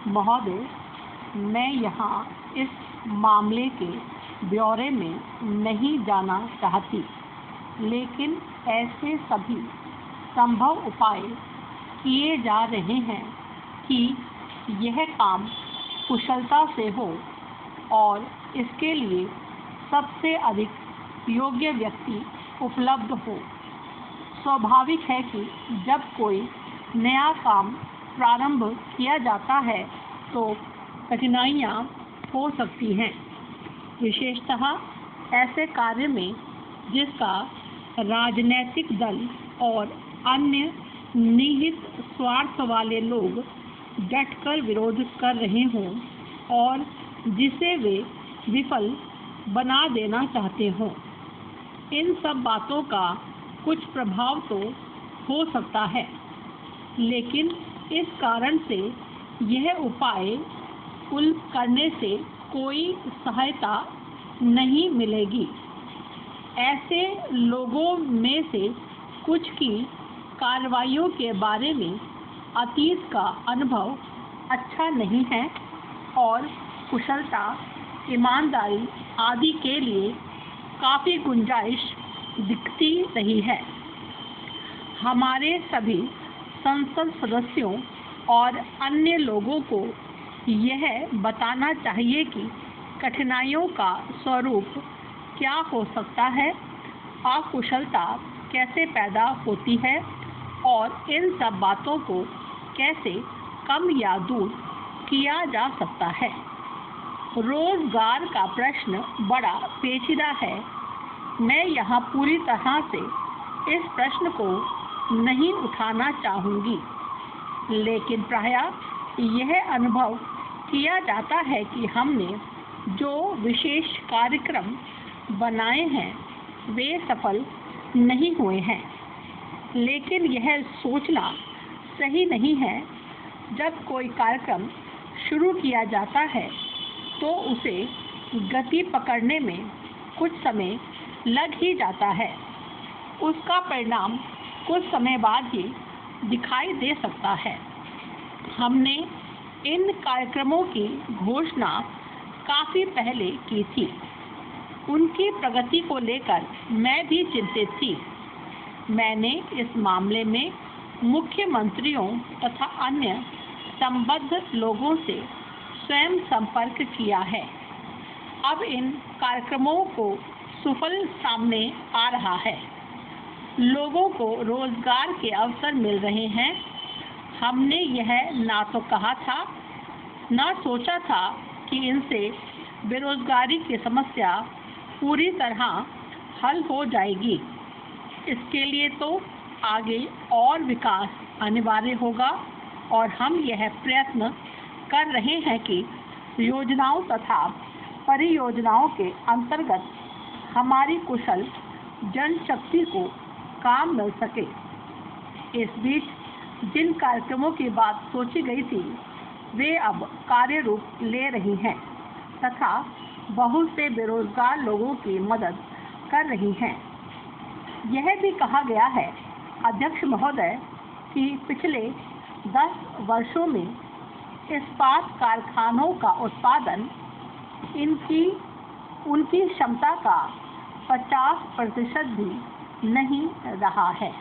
महोदय, मैं यहाँ इस मामले के ब्यौरे में नहीं जाना चाहती, लेकिन ऐसे सभी संभव उपाय किए जा रहे हैं कि यह काम कुशलता से हो और इसके लिए सबसे अधिक योग्य व्यक्ति उपलब्ध हो। स्वाभाविक है कि जब कोई नया काम प्रारंभ किया जाता है तो कठिनाइयाँ हो सकती हैं, विशेषतः ऐसे कार्य में जिसका राजनैतिक दल और अन्य निहित स्वार्थ वाले लोग डटकर विरोध कर रहे हों और जिसे वे विफल बना देना चाहते हों। इन सब बातों का कुछ प्रभाव तो हो सकता है, लेकिन इस कारण से यह उपाय करने से कोई सहायता नहीं मिलेगी। ऐसे लोगों में से कुछ की कार्रवाइयों के बारे में अतीत का अनुभव अच्छा नहीं है और कुशलता, ईमानदारी आदि के लिए काफ़ी गुंजाइश दिखती रही है। हमारे सभी संसद सदस्यों और अन्य लोगों को यह बताना चाहिए कि कठिनाइयों का स्वरूप क्या हो सकता है, अकुशलता कैसे पैदा होती है और इन सब बातों को कैसे कम या दूर किया जा सकता है। रोजगार का प्रश्न बड़ा पेचीदा है। मैं यहाँ पूरी तरह से इस प्रश्न को नहीं उठाना चाहूँगी, लेकिन प्रायः यह अनुभव किया जाता है कि हमने जो विशेष कार्यक्रम बनाए हैं वे सफल नहीं हुए हैं। लेकिन यह सोचना सही नहीं है, जब कोई कार्यक्रम शुरू किया जाता है तो उसे गति पकड़ने में कुछ समय लग ही जाता है। उसका परिणाम कुछ समय बाद ही दिखाई दे सकता है। हमने इन कार्यक्रमों की घोषणा काफ़ी पहले की थी। उनकी प्रगति को लेकर मैं भी चिंतित थी। मैंने इस मामले में मुख्यमंत्रियों तथा अन्य संबद्ध लोगों से स्वयं संपर्क किया है। अब इन कार्यक्रमों को सुफल सामने आ रहा है। लोगों को रोजगार के अवसर मिल रहे हैं। हमने यह ना तो कहा था, ना सोचा था कि इनसे बेरोजगारी की समस्या पूरी तरह हल हो जाएगी। इसके लिए तो आगे और विकास अनिवार्य होगा और हम यह प्रयत्न कर रहे हैं कि योजनाओं तथा परियोजनाओं के अंतर्गत हमारी कुशल जनशक्ति को काम मिल सके। इस बीच जिन कार्यक्रमों की बात सोची गई थी वे अब कार्य रूप ले रही हैं तथा बहुत से बेरोजगार लोगों की मदद कर रही हैं। यह भी कहा गया है, अध्यक्ष महोदय, कि पिछले 10 वर्षों में इस्पात कारखानों का उत्पादन उनकी क्षमता का 50% भी नहीं रहा है।